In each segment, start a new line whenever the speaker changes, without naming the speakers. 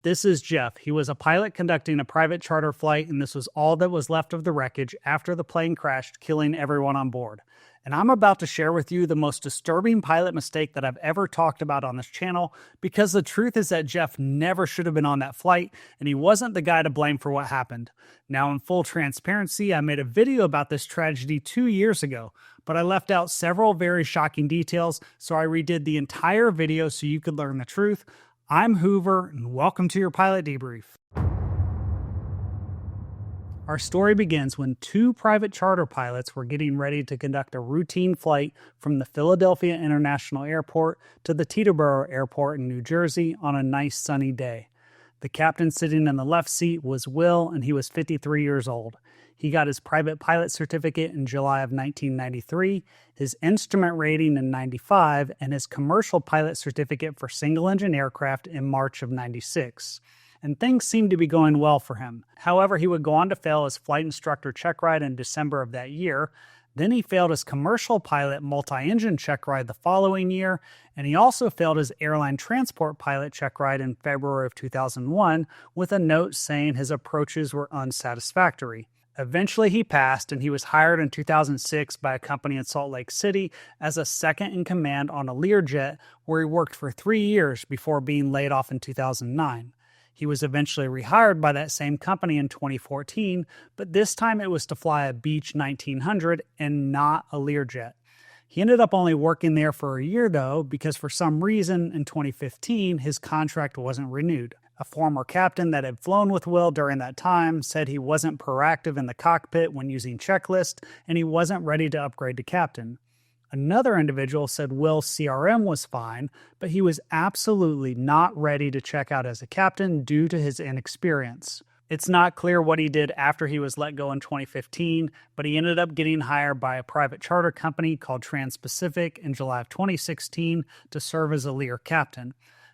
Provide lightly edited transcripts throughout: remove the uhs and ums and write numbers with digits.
This is Jeff. He was a pilot conducting a private charter flight, and this was all that was left of the wreckage after the plane crashed, killing everyone on board. And I'm about to share with you the most disturbing pilot mistake that I've ever talked about on this channel, because the truth is that Jeff never should have been on that flight, and he wasn't the guy to blame for what happened. Now, in full transparency, I made a video about this tragedy 2 years ago, but I left out several very shocking details, so I redid the entire video so you could learn the truth. I'm Hoover, and welcome to your pilot debrief. Our story begins when two private charter pilots were getting ready to conduct a routine flight from the Philadelphia International Airport to the Teterboro Airport in New Jersey on a nice sunny day. The captain sitting in the left seat was Will, and he was 53 years old. He got his private pilot certificate in July of 1993, his instrument rating in 95, and his commercial pilot certificate for single-engine aircraft in March of 96. And things seemed to be going well for him. However, he would go on to fail his flight instructor check ride in December of that year. Then he failed his commercial pilot multi-engine check ride the following year, and he also failed his airline transport pilot check ride in February of 2001 with a note saying his approaches were unsatisfactory. Eventually he passed, and he was hired in 2006 by a company in Salt Lake City as a second-in-command on a Learjet, where he worked for 3 years before being laid off in 2009. He was eventually rehired by that same company in 2014, but this time it was to fly a Beech 1900 and not a Learjet. He ended up only working there for a year, though, because for some reason in 2015 his contract wasn't renewed. A former captain that had flown with Will during that time said he wasn't proactive in the cockpit when using checklist, and he wasn't ready to upgrade to captain. Another individual said Will's CRM was fine, but he was absolutely not ready to check out as a captain due to his inexperience. It's not clear what he did after he was let go in 2015, but he ended up getting hired by a private charter company called Trans-Pacific in July of 2016 to serve as a Lear captain.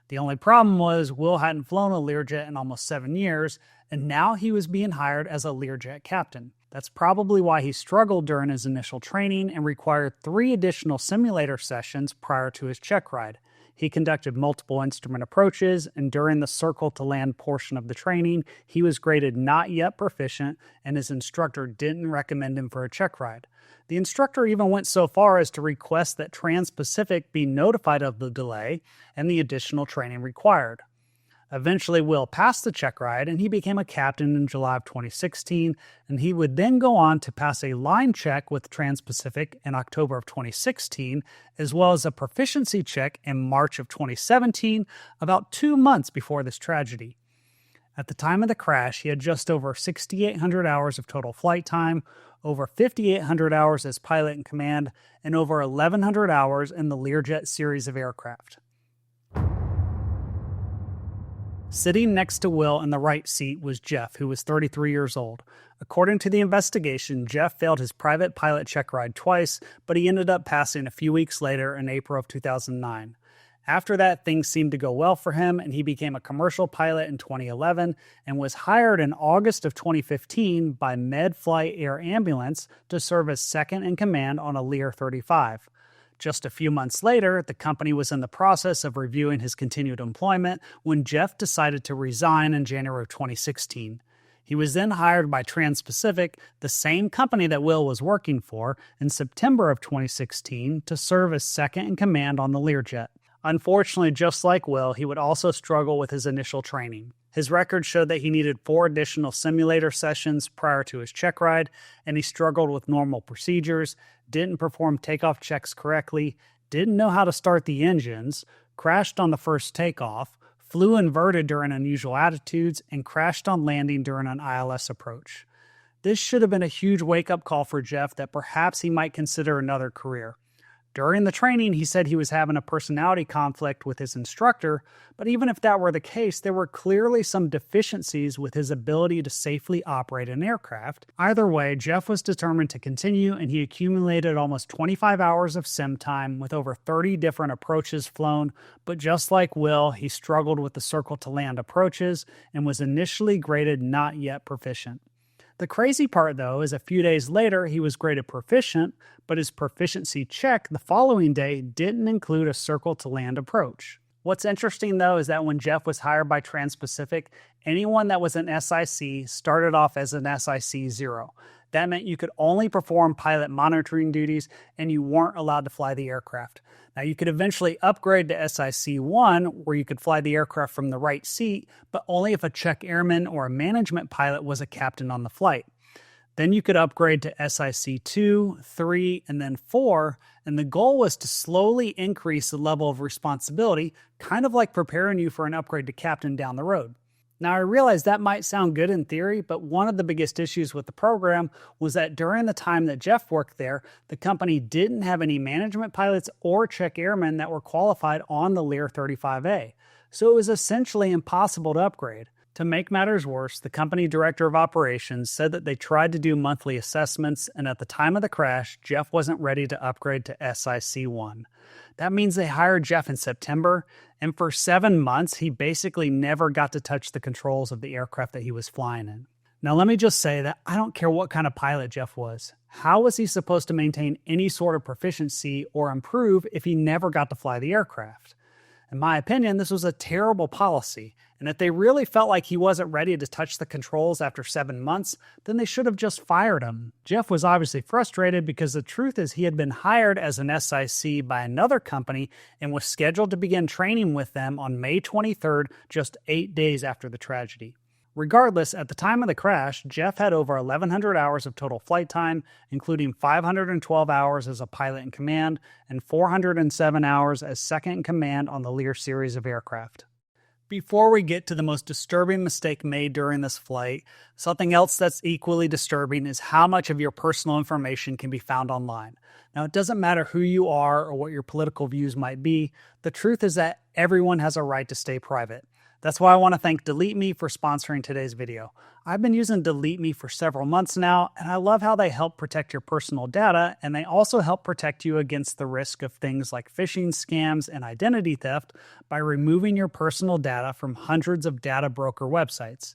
The only problem was Will hadn't flown a Learjet in almost 7 years, and now he was being hired as a Learjet captain. That's probably why he struggled during his initial training and required 3 additional simulator sessions prior to his check ride. He conducted multiple instrument approaches, and during the circle to land portion of the training, he was graded not yet proficient, and his instructor didn't recommend him for a check ride. The instructor even went so far as to request that Trans-Pacific be notified of the delay and the additional training required. Eventually, Will passed the check ride, and he became a captain in July of 2016, and he would then go on to pass a line check with Trans-Pacific in October of 2016, as well as a proficiency check in March of 2017, about 2 months before this tragedy. At the time of the crash, he had just over 6,800 hours of total flight time, over 5,800 hours as pilot in command, and over 1,100 hours in the Learjet series of aircraft. Sitting next to Will in the right seat was Jeff, who was 33 years old. According to the investigation, Jeff failed his private pilot check ride twice, but he ended up passing a few weeks later in April of 2009. After that, things seemed to go well for him, and he became a commercial pilot in 2011 and was hired in August of 2015 by Med-Flight Air Ambulance to serve as second-in-command on a Lear 35. Just a few months later, the company was in the process of reviewing his continued employment when Jeff decided to resign in January of 2016. He was then hired by Trans-Pacific, the same company that Will was working for, in September of 2016 to serve as second-in-command on the Learjet. Unfortunately, just like Will, he would also struggle with his initial training. His record showed that he needed 4 additional simulator sessions prior to his check ride, and he struggled with normal procedures, didn't perform takeoff checks correctly, didn't know how to start the engines, crashed on the first takeoff, flew inverted during unusual attitudes, and crashed on landing during an ILS approach. This should have been a huge wake-up call for Jeff that perhaps he might consider another career. During the training, he said he was having a personality conflict with his instructor, but even if that were the case, there were clearly some deficiencies with his ability to safely operate an aircraft. Either way, Jeff was determined to continue, and he accumulated almost 25 hours of sim time with over 30 different approaches flown, but just like Will, he struggled with the circle to land approaches and was initially graded not yet proficient. The crazy part, though, is a few days later he was graded proficient, but his proficiency check the following day didn't include a circle to land approach. What's interesting, though, is that when Jeff was hired by Trans-Pacific, anyone that was an SIC started off as an SIC 0. That meant you could only perform pilot monitoring duties and you weren't allowed to fly the aircraft. Now, you could eventually upgrade to SIC 1, where you could fly the aircraft from the right seat, but only if a check airman or a management pilot was a captain on the flight. Then you could upgrade to SIC 2, 3, and then 4, and the goal was to slowly increase the level of responsibility, kind of like preparing you for an upgrade to captain down the road. Now, I realize that might sound good in theory, but one of the biggest issues with the program was that during the time that Jeff worked there, the company didn't have any management pilots or check airmen that were qualified on the Lear 35A, so it was essentially impossible to upgrade. To make matters worse, the company director of operations said that they tried to do monthly assessments, and at the time of the crash, Jeff wasn't ready to upgrade to SIC 1. That means they hired Jeff in September, and for 7 months, he basically never got to touch the controls of the aircraft that he was flying in. Now, let me just say that I don't care what kind of pilot Jeff was. How was he supposed to maintain any sort of proficiency or improve if he never got to fly the aircraft? In my opinion, this was a terrible policy, and if they really felt like he wasn't ready to touch the controls after 7 months, then they should have just fired him. Jeff was obviously frustrated because the truth is he had been hired as an SIC by another company and was scheduled to begin training with them on May 23rd, just 8 days after the tragedy. Regardless, at the time of the crash, Jeff had over 1,100 hours of total flight time, including 512 hours as a pilot in command and 407 hours as second in command on the Lear series of aircraft. Before we get to the most disturbing mistake made during this flight, something else that's equally disturbing is how much of your personal information can be found online. Now, it doesn't matter who you are or what your political views might be, the truth is that everyone has a right to stay private. That's why I want to thank Delete Me for sponsoring today's video. I've been using Delete Me for several months now, and I love how they help protect your personal data, and they also help protect you against the risk of things like phishing scams and identity theft by removing your personal data from hundreds of data broker websites.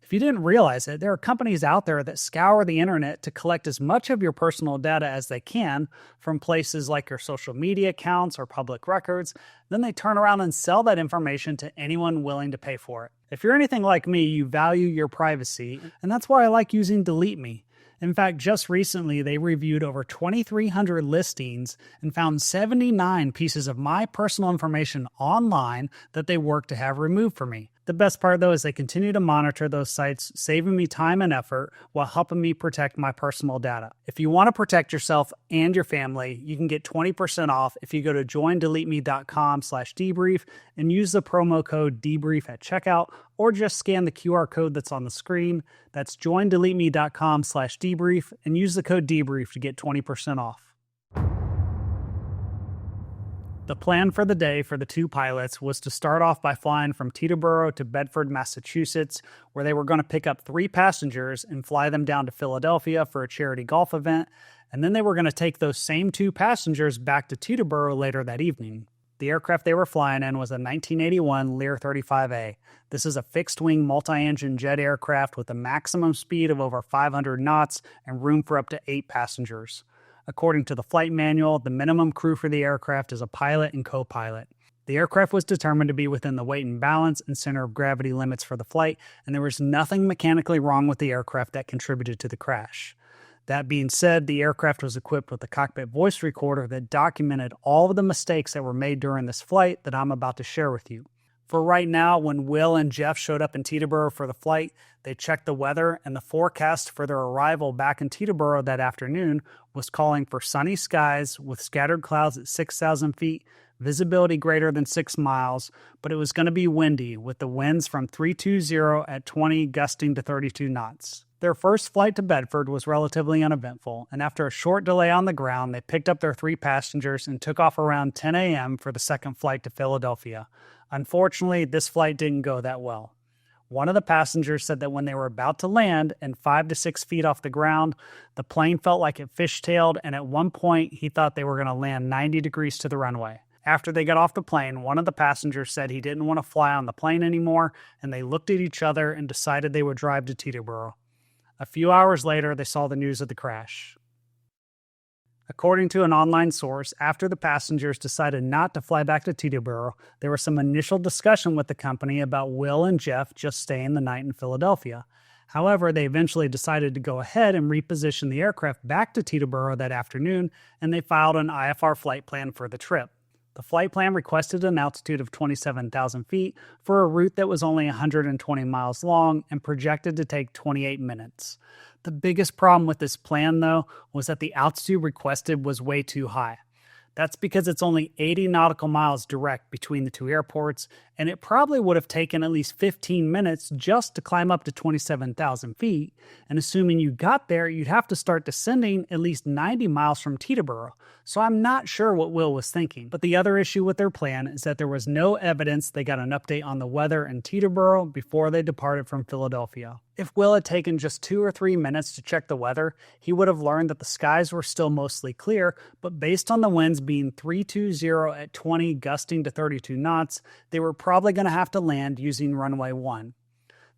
If you didn't realize it, there are companies out there that scour the internet to collect as much of your personal data as they can from places like your social media accounts or public records. Then they turn around and sell that information to anyone willing to pay for it. If you're anything like me, you value your privacy, and that's why I like using Delete Me. In fact, just recently, they reviewed over 2,300 listings and found 79 pieces of my personal information online that they worked to have removed for me. The best part, though, is they continue to monitor those sites, saving me time and effort while helping me protect my personal data. If you want to protect yourself and your family, you can get 20% off if you go to joindeleteme.com/debrief and use the promo code debrief at checkout, or just scan the QR code that's on the screen. That's joindeleteme.com/debrief and use the code debrief to get 20% off. The plan for the day for the two pilots was to start off by flying from Teterboro to Bedford, Massachusetts, where they were going to pick up 3 passengers and fly them down to Philadelphia for a charity golf event, and then they were going to take those same 2 passengers back to Teterboro later that evening. The aircraft they were flying in was a 1981 Lear 35A. This is a fixed-wing multi-engine jet aircraft with a maximum speed of over 500 knots and room for up to 8 passengers. According to the flight manual, the minimum crew for the aircraft is a pilot and co-pilot. The aircraft was determined to be within the weight and balance and center of gravity limits for the flight, and there was nothing mechanically wrong with the aircraft that contributed to the crash. That being said, the aircraft was equipped with a cockpit voice recorder that documented all of the mistakes that were made during this flight that I'm about to share with you. For right now, when Will and Jeff showed up in Teterboro for the flight, they checked the weather, and the forecast for their arrival back in Teterboro that afternoon was calling for sunny skies with scattered clouds at 6,000 feet, visibility greater than 6 miles, but it was going to be windy with the winds from 320 at 20 gusting to 32 knots. Their first flight to Bedford was relatively uneventful, and after a short delay on the ground, they picked up their 3 passengers and took off around 10 a.m. for the second flight to Philadelphia. Unfortunately, this flight didn't go that well. One of the passengers said that when they were about to land and 5 to 6 feet off the ground, the plane felt like it fishtailed, and at one point, he thought they were going to land 90 degrees to the runway. After they got off the plane, one of the passengers said he didn't want to fly on the plane anymore, and they looked at each other and decided they would drive to Teterboro. A few hours later, they saw the news of the crash. According to an online source, after the passengers decided not to fly back to Teterboro, there was some initial discussion with the company about Will and Jeff just staying the night in Philadelphia. However, they eventually decided to go ahead and reposition the aircraft back to Teterboro that afternoon, and they filed an IFR flight plan for the trip. The flight plan requested an altitude of 27,000 feet for a route that was only 120 miles long and projected to take 28 minutes. The biggest problem with this plan, though, was that the altitude requested was way too high. That's because it's only 80 nautical miles direct between the two airports, and it probably would have taken at least 15 minutes just to climb up to 27,000 feet, and assuming you got there, you'd have to start descending at least 90 miles from Teterboro, so I'm not sure what Will was thinking. But the other issue with their plan is that there was no evidence they got an update on the weather in Teterboro before they departed from Philadelphia. If Will had taken just 2 or 3 minutes to check the weather, he would have learned that the skies were still mostly clear, but based on the winds being 320 at 20 gusting to 32 knots, they were probably going to have to land using runway 1.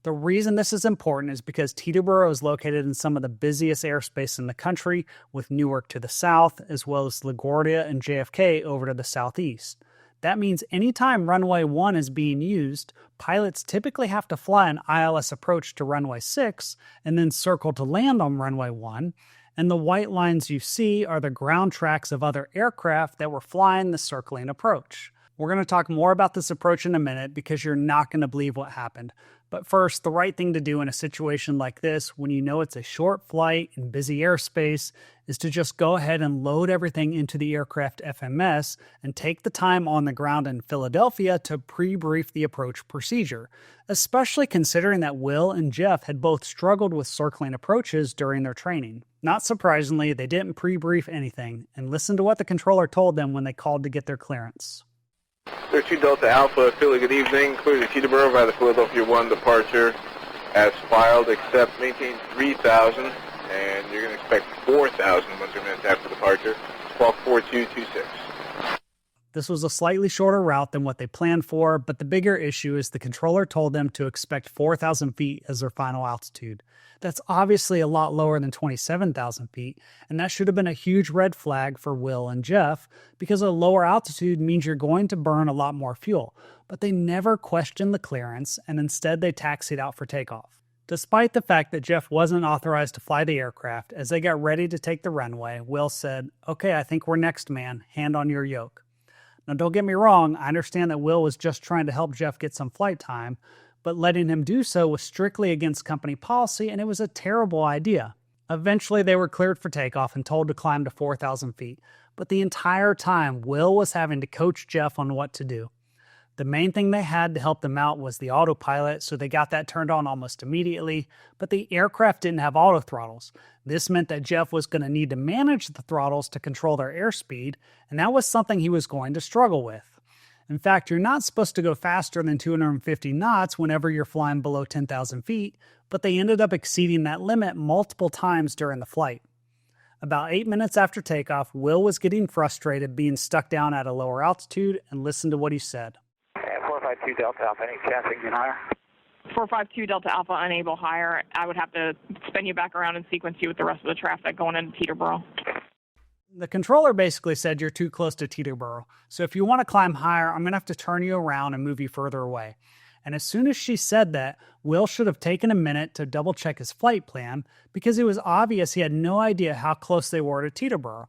The reason this is important is because Teterboro is located in some of the busiest airspace in the country, with Newark to the south, as well as LaGuardia and JFK over to the southeast. That means anytime runway 1 is being used, pilots typically have to fly an ILS approach to runway 6 and then circle to land on runway 1, and the white lines you see are the ground tracks of other aircraft that were flying the circling approach. We're going to talk more about this approach in a minute because you're not going to believe what happened. But first, the right thing to do in a situation like this, when you know it's a short flight in busy airspace, is to just go ahead and load everything into the aircraft FMS and take the time on the ground in Philadelphia to pre-brief the approach procedure, especially considering that Will and Jeff had both struggled with circling approaches during their training. Not surprisingly, they didn't pre-brief anything, and listen to what the controller told them when they called to get their clearance.
32 Delta Alpha, Philly, good evening. Clear to Teterboro via the Philadelphia 1 departure as filed, except maintain 3,000, and you're going to expect 4,000 once minutes after departure. Squawk 4226.
This was a slightly shorter route than what they planned for, but the bigger issue is the controller told them to expect 4,000 feet as their final altitude. That's obviously a lot lower than 27,000 feet, and that should have been a huge red flag for Will and Jeff, because a lower altitude means you're going to burn a lot more fuel. But they never questioned the clearance, and instead they taxied out for takeoff. Despite the fact that Jeff wasn't authorized to fly the aircraft, as they got ready to take the runway, Will said, "Okay, I think we're next, man. Hand on your yoke." Now, don't get me wrong, I understand that Will was just trying to help Jeff get some flight time, but letting him do so was strictly against company policy, and it was a terrible idea. Eventually, they were cleared for takeoff and told to climb to 4,000 feet, but the entire time, Will was having to coach Jeff on what to do. The main thing they had to help them out was the autopilot, so they got that turned on almost immediately, but the aircraft didn't have auto throttles. This meant that Jeff was going to need to manage the throttles to control their airspeed, and that was something he was going to struggle with. In fact, you're not supposed to go faster than 250 knots whenever you're flying below 10,000 feet, but they ended up exceeding that limit multiple times during the flight. About 8 minutes after takeoff, Will was getting frustrated being stuck down at a lower altitude, and listen to what he said.
452 Delta Alpha, any chance you can higher?
452 Delta Alpha, unable higher. I would have to spin you back around and sequence you with the rest of the traffic going into Teterboro.
The controller basically said you're too close to Teterboro, so if you want to climb higher, I'm going to have to turn you around and move you further away. And as soon as she said that, Will should have taken a minute to double check his flight plan, because it was obvious he had no idea how close they were to Teterboro.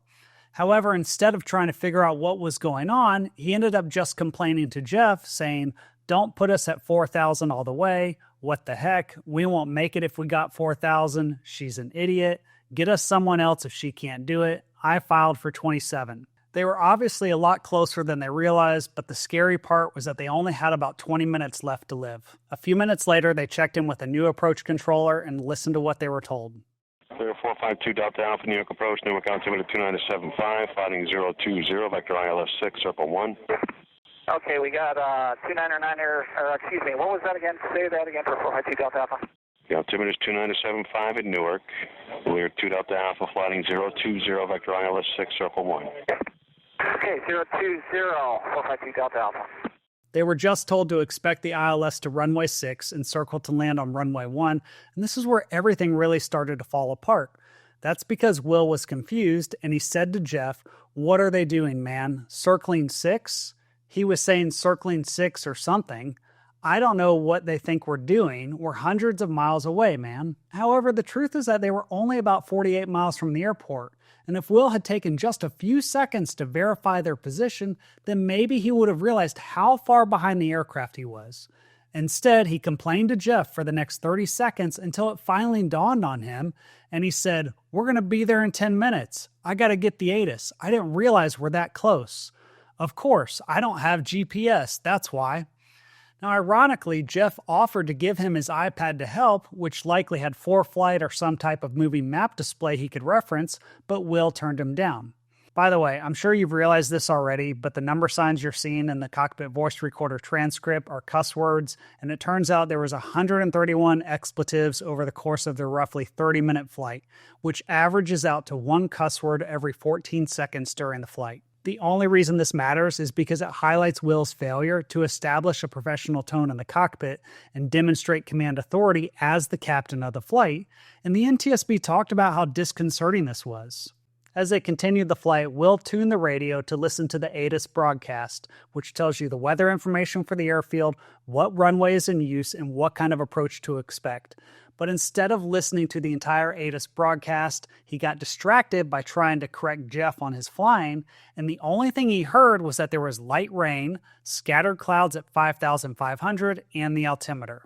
However, instead of trying to figure out what was going on, he ended up just complaining to Jeff, saying, "Don't put us at 4,000 all the way. What the heck? We won't make it if we got 4,000. She's an idiot. Get us someone else if she can't do it. I filed for 27. They were obviously a lot closer than they realized, but the scary part was that they only had about 20 minutes left to live. A few minutes later, they checked in with a new approach controller and listened to what they were told.
Clear 452 Delta Alpha, New York approach, Newark altimeter 2975, flighting 020, vector ILS 6, circle 1.
Okay, we got 299 here, or excuse me, what was that again? Say that again for 452 Delta Alpha.
The altimeter is 2975 at Newark, clear 2 Delta Alpha, flighting 020, vector ILS 6, circle 1.
Okay, 020, 452 Delta Alpha.
They were just told to expect the ILS to runway 6 and circle to land on runway 1, and this is where everything really started to fall apart. That's because Will was confused and he said to Jeff, "What are they doing, man? Circling 6? He was saying circling 6 or something. I don't know what they think we're doing. We're hundreds of miles away, man." However, the truth is that they were only about 48 miles from the airport, and if Will had taken just a few seconds to verify their position, then maybe he would have realized how far behind the aircraft he was. Instead, he complained to Jeff for the next 30 seconds until it finally dawned on him, and he said, "We're going to be there in 10 minutes. I got to get the ATIS. I didn't realize we're that close. Of course, I don't have GPS, that's why." Now, ironically, Jeff offered to give him his iPad to help, which likely had ForeFlight or some type of moving map display he could reference, but Will turned him down. By the way, I'm sure you've realized this already, but the number signs you're seeing in the cockpit voice recorder transcript are cuss words, and it turns out there was 131 expletives over the course of their roughly 30-minute flight, which averages out to one cuss word every 14 seconds during the flight. The only reason this matters is because it highlights Will's failure to establish a professional tone in the cockpit and demonstrate command authority as the captain of the flight, and the NTSB talked about how disconcerting this was. As they continued the flight, Will tuned the radio to listen to the ATIS broadcast, which tells you the weather information for the airfield, what runway is in use, and what kind of approach to expect. But instead of listening to the entire ATIS broadcast, he got distracted by trying to correct Jeff on his flying, and the only thing he heard was that there was light rain, scattered clouds at 5,500, and the altimeter.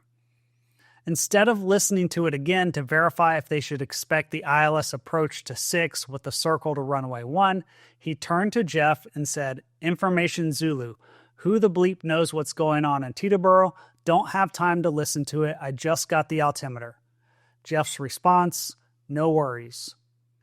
Instead of listening to it again to verify if they should expect the ILS approach to 6 with the circle to runway 1, he turned to Jeff and said, "Information Zulu. Who the bleep knows what's going on in Teterboro? Don't have time to listen to it. I just got the altimeter." Jeff's response, "No worries."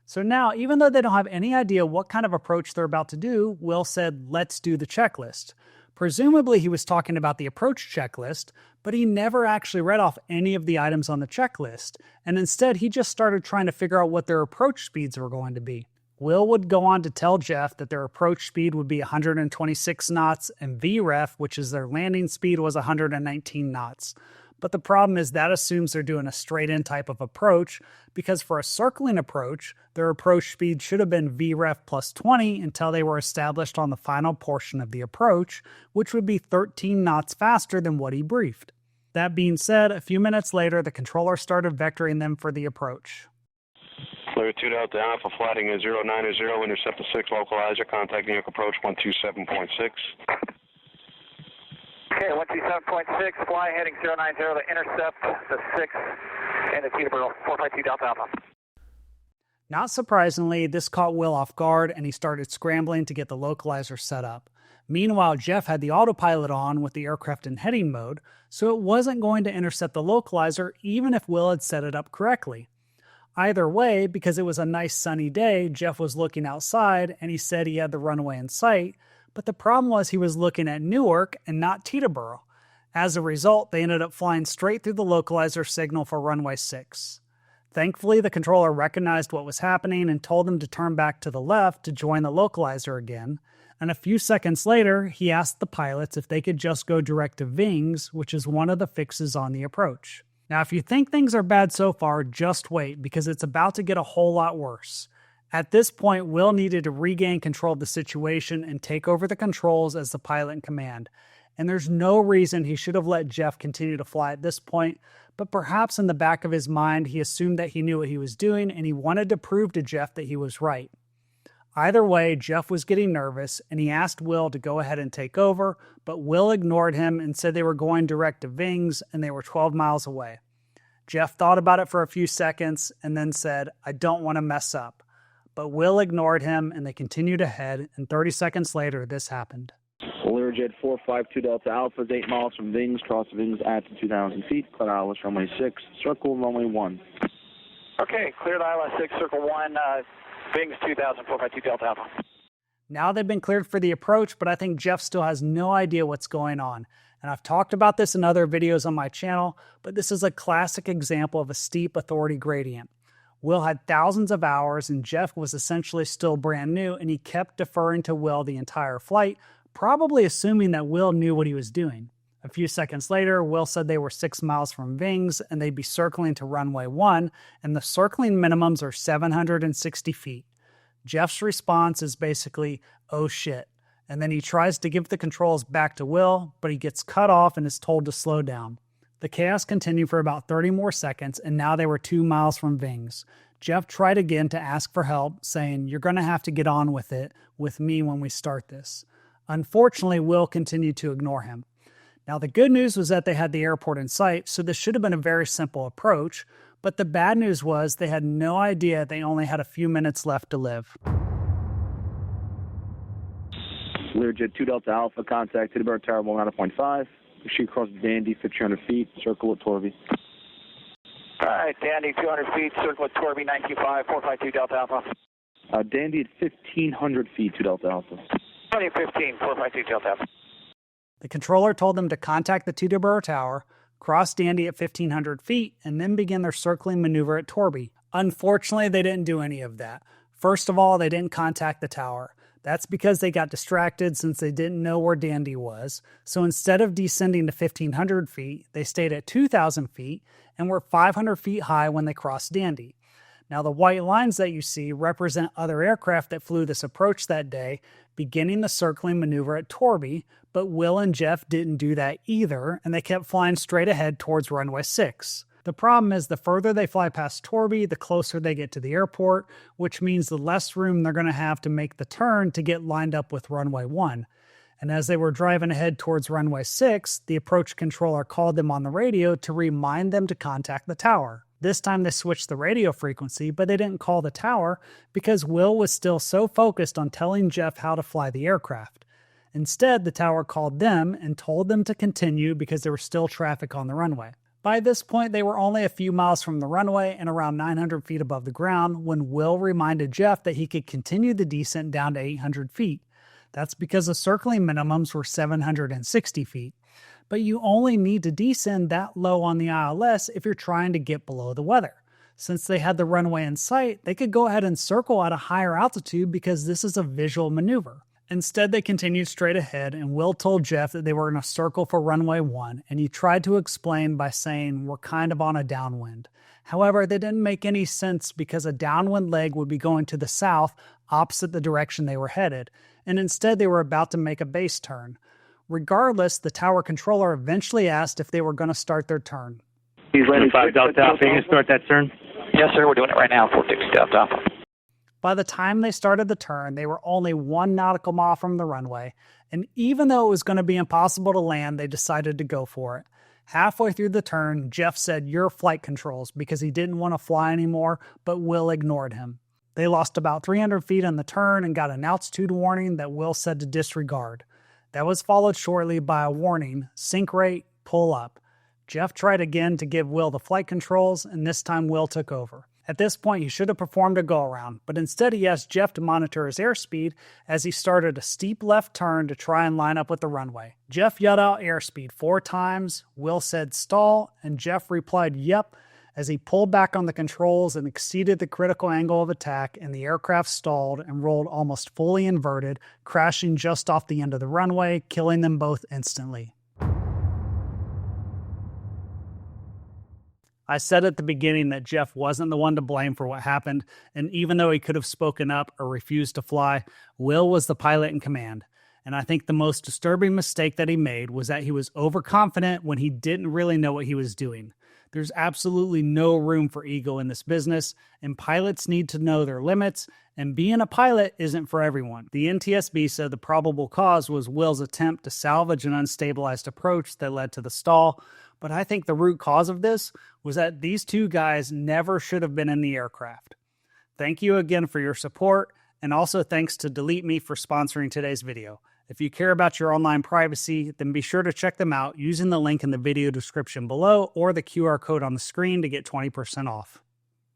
So now, even though they don't have any idea what kind of approach they're about to do, Will said, "Let's do the checklist." Presumably he was talking about the approach checklist, but he never actually read off any of the items on the checklist, and instead he just started trying to figure out what their approach speeds were going to be. Will would go on to tell Jeff that their approach speed would be 126 knots, and VREF, which is their landing speed, was 119 knots. But the problem is that assumes they're doing a straight-in type of approach, because for a circling approach, their approach speed should have been VREF plus 20 until they were established on the final portion of the approach, which would be 13 knots faster than what he briefed. That being said, a few minutes later, the controller started vectoring them for the approach.
Clear 2 Delta Alpha, flighting at 090, intercept the 6 localizer, contact New York approach 127.6.
Okay, 127.6, fly heading 090 to intercept the 6 and the Teterboro, 452 Delta Alpha.
Not surprisingly, this caught Will off guard and he started scrambling to get the localizer set up. Meanwhile, Jeff had the autopilot on with the aircraft in heading mode, so it wasn't going to intercept the localizer even if Will had set it up correctly. Either way, because it was a nice sunny day, Jeff was looking outside and he said he had the runway in sight, but the problem was he was looking at Newark and not Teterboro. As a result, they ended up flying straight through the localizer signal for runway 6. Thankfully, the controller recognized what was happening and told them to turn back to the left to join the localizer again, and a few seconds later, he asked the pilots if they could just go direct to Vings, which is one of the fixes on the approach. Now, if you think things are bad so far, just wait, because it's about to get a whole lot worse. At this point, Will needed to regain control of the situation and take over the controls as the pilot in command. And there's no reason he should have let Jeff continue to fly at this point, but perhaps in the back of his mind, he assumed that he knew what he was doing and he wanted to prove to Jeff that he was right. Either way, Jeff was getting nervous and he asked Will to go ahead and take over, but Will ignored him and said they were going direct to Vings and they were 12 miles away. Jeff thought about it for a few seconds and then said, "I don't want to mess up." But Will ignored him and they continued ahead, and 30 seconds later, this happened.
Learjet 452 Delta Alpha is 8 miles from Vings, cross Vings at 2,000 feet, clear ILS runway 6, circle runway 1.
Okay, cleared ILS 6, circle 1, Vings 2000, 452 Delta Alpha.
Now they've been cleared for the approach, but I think Jeff still has no idea what's going on. And I've talked about this in other videos on my channel, but this is a classic example of a steep authority gradient. Will had thousands of hours and Jeff was essentially still brand new, and he kept deferring to Will the entire flight, probably assuming that Will knew what he was doing. A few seconds later, Will said they were 6 miles from Vings and they'd be circling to runway 1, and the circling minimums are 760 feet. Jeff's response is basically, oh shit, and then he tries to give the controls back to Will, but he gets cut off and is told to slow down. The chaos continued for about 30 more seconds, and now they were 2 miles from Vings. Jeff tried again to ask for help, saying, you're going to have to get on with it with me when we start this. Unfortunately, Will continued to ignore him. Now, the good news was that they had the airport in sight, so this should have been a very simple approach, but the bad news was they had no idea they only had a few minutes left to live.
Learjet 2 Delta Alpha, contact Teterboro Tower 1.5. Shoot across Dandy, 1,500 feet, circle at Torby.
All right, Dandy, 200 feet, circle at Torby, 925, 452 Delta Alpha.
Dandy at 1,500 feet, 2 Delta Alpha.
2015, 452 Delta Alpha.
The controller told them to contact the Teterboro Tower, cross Dandy at 1,500 feet, and then begin their circling maneuver at Torby. Unfortunately, they didn't do any of that. First of all, they didn't contact the tower. That's because they got distracted since they didn't know where Dandy was. So instead of descending to 1,500 feet, they stayed at 2,000 feet and were 500 feet high when they crossed Dandy. Now, the white lines that you see represent other aircraft that flew this approach that day, beginning the circling maneuver at Torby, but Will and Jeff didn't do that either, and they kept flying straight ahead towards runway 6. The problem is the further they fly past Torby, the closer they get to the airport, which means the less room they're going to have to make the turn to get lined up with runway 1. And as they were driving ahead towards runway 6, the approach controller called them on the radio to remind them to contact the tower. This time they switched the radio frequency, but they didn't call the tower because Will was still so focused on telling Jeff how to fly the aircraft. Instead, the tower called them and told them to continue because there was still traffic on the runway. By this point, they were only a few miles from the runway and around 900 feet above the ground when Will reminded Jeff that he could continue the descent down to 800 feet. That's because the circling minimums were 760 feet. But you only need to descend that low on the ILS if you're trying to get below the weather. Since they had the runway in sight, they could go ahead and circle at a higher altitude because this is a visual maneuver. Instead, they continued straight ahead, and Will told Jeff that they were in a circle for runway 1, and he tried to explain by saying, we're kind of on a downwind. However, that didn't make any sense because a downwind leg would be going to the south, opposite the direction they were headed, and instead they were about to make a base turn. Regardless, the tower controller eventually asked if they were going to start their turn.
He's landing 5 Delta Alpha. You can start that turn?
Yes, sir, we're doing it right now, 460 Delta Alpha.
By the time they started the turn, they were only 1 nautical mile from the runway, and even though it was going to be impossible to land, they decided to go for it. Halfway through the turn, Jeff said, your flight controls, because he didn't want to fly anymore, but Will ignored him. They lost about 300 feet on the turn and got an altitude warning that Will said to disregard. That was followed shortly by a warning, sink rate, pull up. Jeff tried again to give Will the flight controls, and this time Will took over. At this point, he should have performed a go-around, but instead he asked Jeff to monitor his airspeed as he started a steep left turn to try and line up with the runway. Jeff yelled out airspeed 4 times, Will said stall, and Jeff replied yep, as he pulled back on the controls and exceeded the critical angle of attack, and the aircraft stalled and rolled almost fully inverted, crashing just off the end of the runway, killing them both instantly. I said at the beginning that Jeff wasn't the one to blame for what happened, and even though he could have spoken up or refused to fly, Will was the pilot in command. And I think the most disturbing mistake that he made was that he was overconfident when he didn't really know what he was doing. There's absolutely no room for ego in this business, and pilots need to know their limits, and being a pilot isn't for everyone. The NTSB said the probable cause was Will's attempt to salvage an unstabilized approach that led to the stall, but I think the root cause of this was that these two guys never should have been in the aircraft. Thank you again for your support, and also thanks to Delete Me for sponsoring today's video. If you care about your online privacy, then be sure to check them out using the link in the video description below or the QR code on the screen to get 20% off.